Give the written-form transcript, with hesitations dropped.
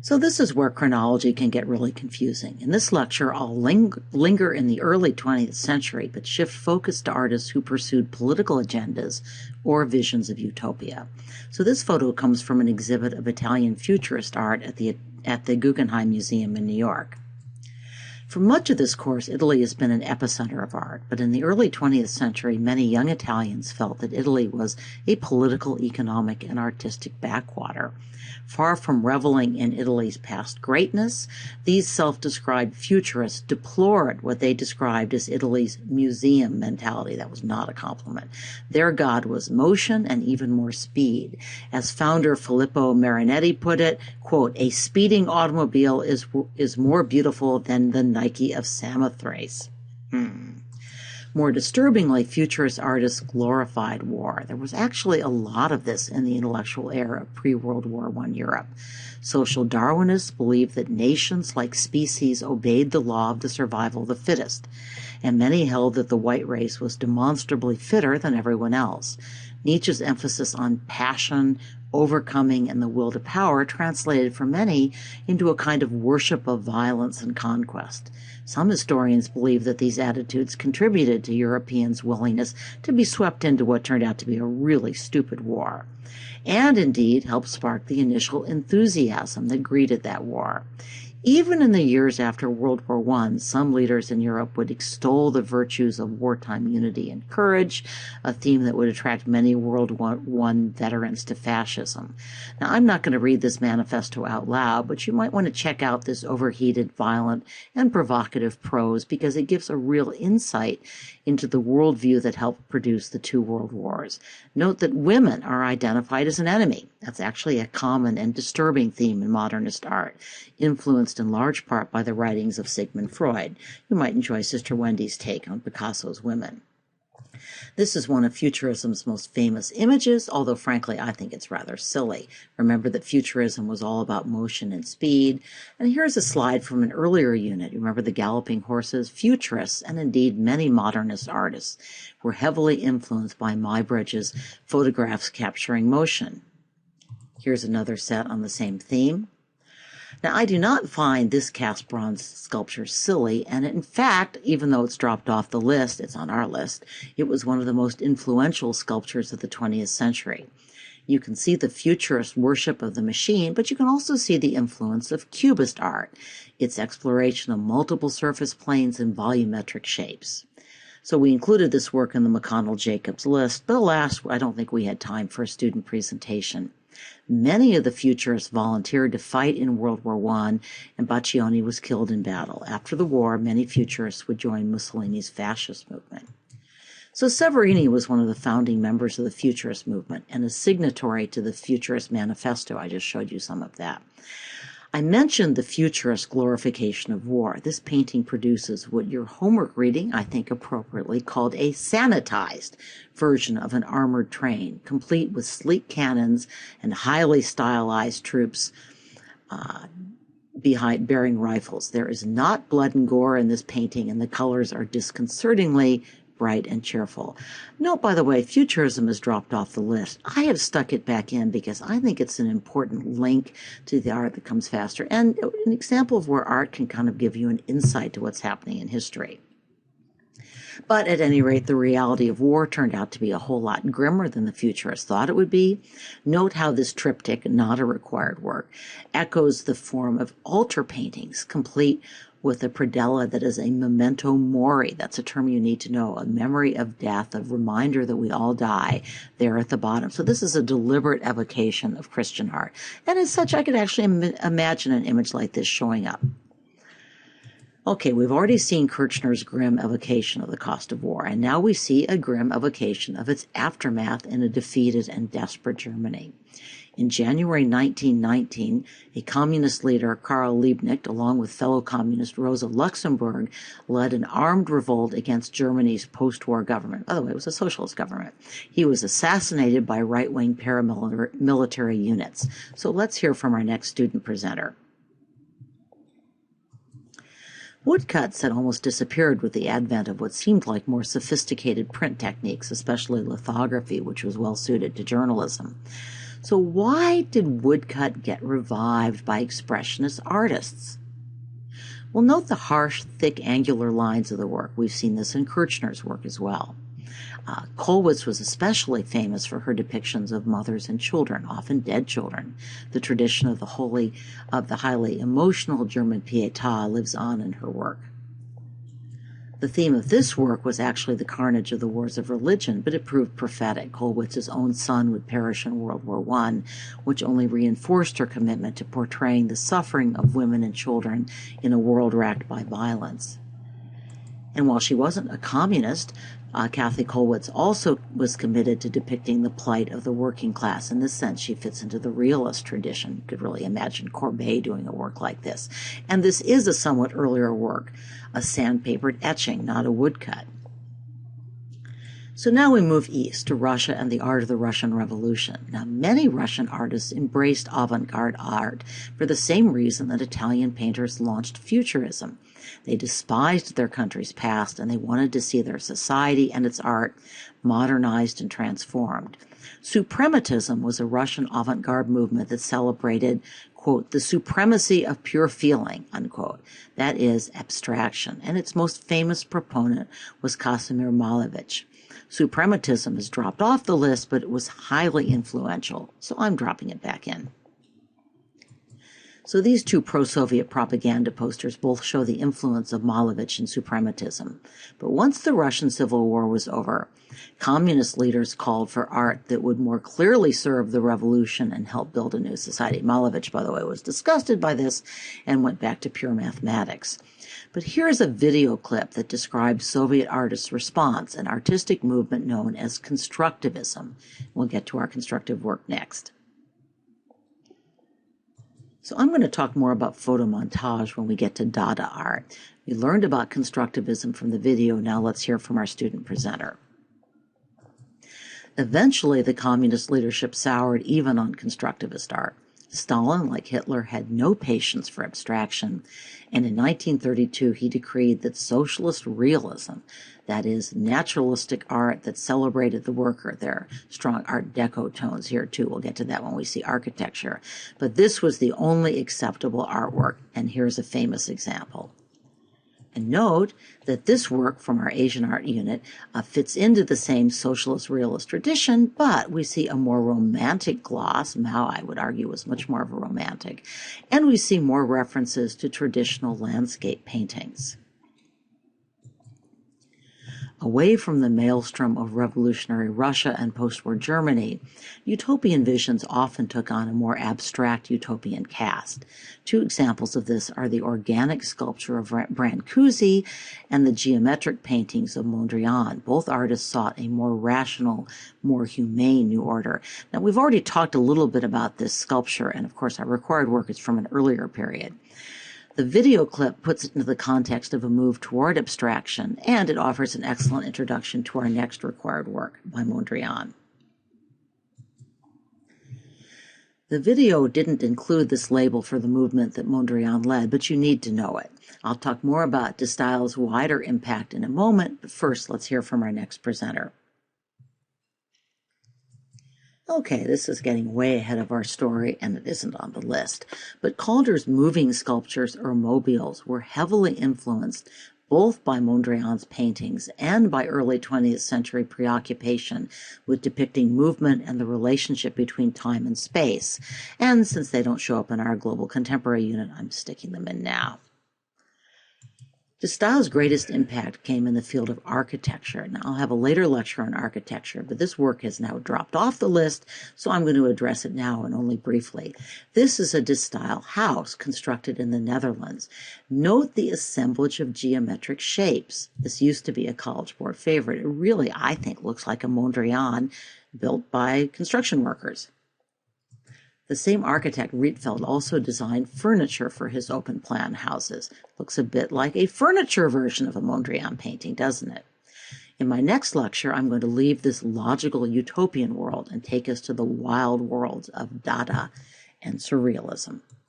So this is where chronology can get really confusing. In this lecture, I'll linger in the early 20th century, but shift focus to artists who pursued political agendas or visions of utopia. So this photo comes from an exhibit of Italian futurist art at the Guggenheim Museum in New York. For much of this course, Italy has been an epicenter of art, but in the early 20th century, many young Italians felt that Italy was a political, economic, and artistic backwater. Far from reveling in Italy's past greatness, these self-described futurists deplored what they described as Italy's museum mentality. That was not a compliment. Their god was motion and even more speed. As founder Filippo Marinetti put it, quote, "A speeding automobile is more beautiful than the Nike of Samothrace." More disturbingly, futurist artists glorified war. There was actually a lot of this in the intellectual era of pre-World War I Europe. Social Darwinists believed that nations, like species, obeyed the law of the survival of the fittest, and many held that the white race was demonstrably fitter than everyone else. Nietzsche's emphasis on passion, overcoming, and the will to power translated for many into a kind of worship of violence and conquest. Some historians believe that these attitudes contributed to Europeans' willingness to be swept into what turned out to be a really stupid war, and indeed helped spark the initial enthusiasm that greeted that war. Even in the years after World War I, some leaders in Europe would extol the virtues of wartime unity and courage, a theme that would attract many World War I veterans to fascism. Now, I'm not going to read this manifesto out loud, but you might want to check out this overheated, violent, and provocative prose because it gives a real insight into the worldview that helped produce the two world wars. Note that women are identified as an enemy. That's actually a common and disturbing theme in modernist art, influenced in large part by the writings of Sigmund Freud. You might enjoy Sister Wendy's take on Picasso's women. This is one of Futurism's most famous images, although frankly I think it's rather silly. Remember that Futurism was all about motion and speed. And here's a slide from an earlier unit. Remember the galloping horses? Futurists, and indeed many modernist artists, were heavily influenced by Muybridge's photographs capturing motion. Here's another set on the same theme. Now, I do not find this cast bronze sculpture silly, and in fact, even though it's dropped off the list, it's on our list, it was one of the most influential sculptures of the 20th century. You can see the futurist worship of the machine, but you can also see the influence of Cubist art, its exploration of multiple surface planes and volumetric shapes. So we included this work in the McConnell-Jacobs list, but alas, I don't think we had time for a student presentation. Many of the futurists volunteered to fight in World War I, and Baglioni was killed in battle. After the war, many futurists would join Mussolini's fascist movement. So Severini was one of the founding members of the Futurist movement and a signatory to the Futurist Manifesto. I just showed you some of that. I mentioned the futurist glorification of war. This painting produces what your homework reading, I think appropriately, called a sanitized version of an armored train, complete with sleek cannons and highly stylized troops behind bearing rifles. There is not blood and gore in this painting, and the colors are disconcertingly bright and cheerful. Note, by the way, Futurism has dropped off the list. I have stuck it back in because I think it's an important link to the art that comes faster, and an example of where art can kind of give you an insight to what's happening in history. But at any rate, the reality of war turned out to be a whole lot grimmer than the futurists thought it would be. Note how this triptych, not a required work, echoes the form of altar paintings, complete with a predella that is a memento mori. That's a term you need to know, a memory of death, a reminder that we all die there at the bottom. So this is a deliberate evocation of Christian art. And as such, I could actually imagine an image like this showing up. Okay, we've already seen Kirchner's grim evocation of the cost of war, and now we see a grim evocation of its aftermath in a defeated and desperate Germany. In January 1919, a communist leader, Karl Liebknecht, along with fellow communist Rosa Luxemburg, led an armed revolt against Germany's post-war government. By the way, it was a socialist government. He was assassinated by right-wing paramilitary units. So let's hear from our next student presenter. Woodcuts had almost disappeared with the advent of what seemed like more sophisticated print techniques, especially lithography, which was well suited to journalism. So why did woodcut get revived by expressionist artists? Well, note the harsh, thick, angular lines of the work. We've seen this in Kirchner's work as well. Kollwitz was especially famous for her depictions of mothers and children, often dead children. The tradition of the highly emotional German Pietà lives on in her work. The theme of this work was actually the carnage of the wars of religion, but it proved prophetic. Kollwitz's own son would perish in World War I, which only reinforced her commitment to portraying the suffering of women and children in a world racked by violence. And while she wasn't a communist, Kathe Kollwitz also was committed to depicting the plight of the working class. In this sense, she fits into the realist tradition. You could really imagine Courbet doing a work like this. And this is a somewhat earlier work, a sandpapered etching, not a woodcut. So now we move east to Russia and the art of the Russian Revolution. Now, many Russian artists embraced avant-garde art for the same reason that Italian painters launched Futurism. They despised their country's past and they wanted to see their society and its art modernized and transformed. Suprematism was a Russian avant-garde movement that celebrated, quote, the supremacy of pure feeling, unquote. That is abstraction. And its most famous proponent was Kazimir Malevich. Suprematism has dropped off the list, but it was highly influential, so I'm dropping it back in. So these two pro-Soviet propaganda posters both show the influence of Malevich in suprematism. But once the Russian Civil War was over, communist leaders called for art that would more clearly serve the revolution and help build a new society. Malevich, by the way, was disgusted by this and went back to pure mathematics. But here's a video clip that describes Soviet artists' response, an artistic movement known as Constructivism. We'll get to our constructive work next. So I'm going to talk more about photomontage when we get to Dada art. We learned about Constructivism from the video. Now let's hear from our student presenter. Eventually, the communist leadership soured even on constructivist art. Stalin, like Hitler, had no patience for abstraction, and in 1932 he decreed that socialist realism, that is, naturalistic art that celebrated the worker, there are strong Art Deco tones here too, we'll get to that when we see architecture, but this was the only acceptable artwork, and here's a famous example. And note that this work from our Asian art unit fits into the same socialist realist tradition, but we see a more romantic gloss. Mao, I would argue, was much more of a romantic. And we see more references to traditional landscape paintings. Away from the maelstrom of revolutionary Russia and post-war Germany, utopian visions often took on a more abstract utopian cast. Two examples of this are the organic sculpture of Brancusi and the geometric paintings of Mondrian. Both artists sought a more rational, more humane new order. Now, we've already talked a little bit about this sculpture, and of course our required work is from an earlier period. The video clip puts it into the context of a move toward abstraction, and it offers an excellent introduction to our next required work by Mondrian. The video didn't include this label for the movement that Mondrian led, but you need to know it. I'll talk more about de Style's wider impact in a moment, but first let's hear from our next presenter. Okay, this is getting way ahead of our story, and it isn't on the list. But Calder's moving sculptures, or mobiles, were heavily influenced both by Mondrian's paintings and by early 20th century preoccupation with depicting movement and the relationship between time and space. And since they don't show up in our global contemporary unit, I'm sticking them in now. De Style's greatest impact came in the field of architecture. Now, I'll have a later lecture on architecture, but this work has now dropped off the list, so I'm going to address it now and only briefly. This is a de Style house constructed in the Netherlands. Note the assemblage of geometric shapes. This used to be a College Board favorite. It really, I think, looks like a Mondrian built by construction workers. The same architect, Rietveld, also designed furniture for his open-plan houses. Looks a bit like a furniture version of a Mondrian painting, doesn't it? In my next lecture, I'm going to leave this logical utopian world and take us to the wild worlds of Dada and Surrealism.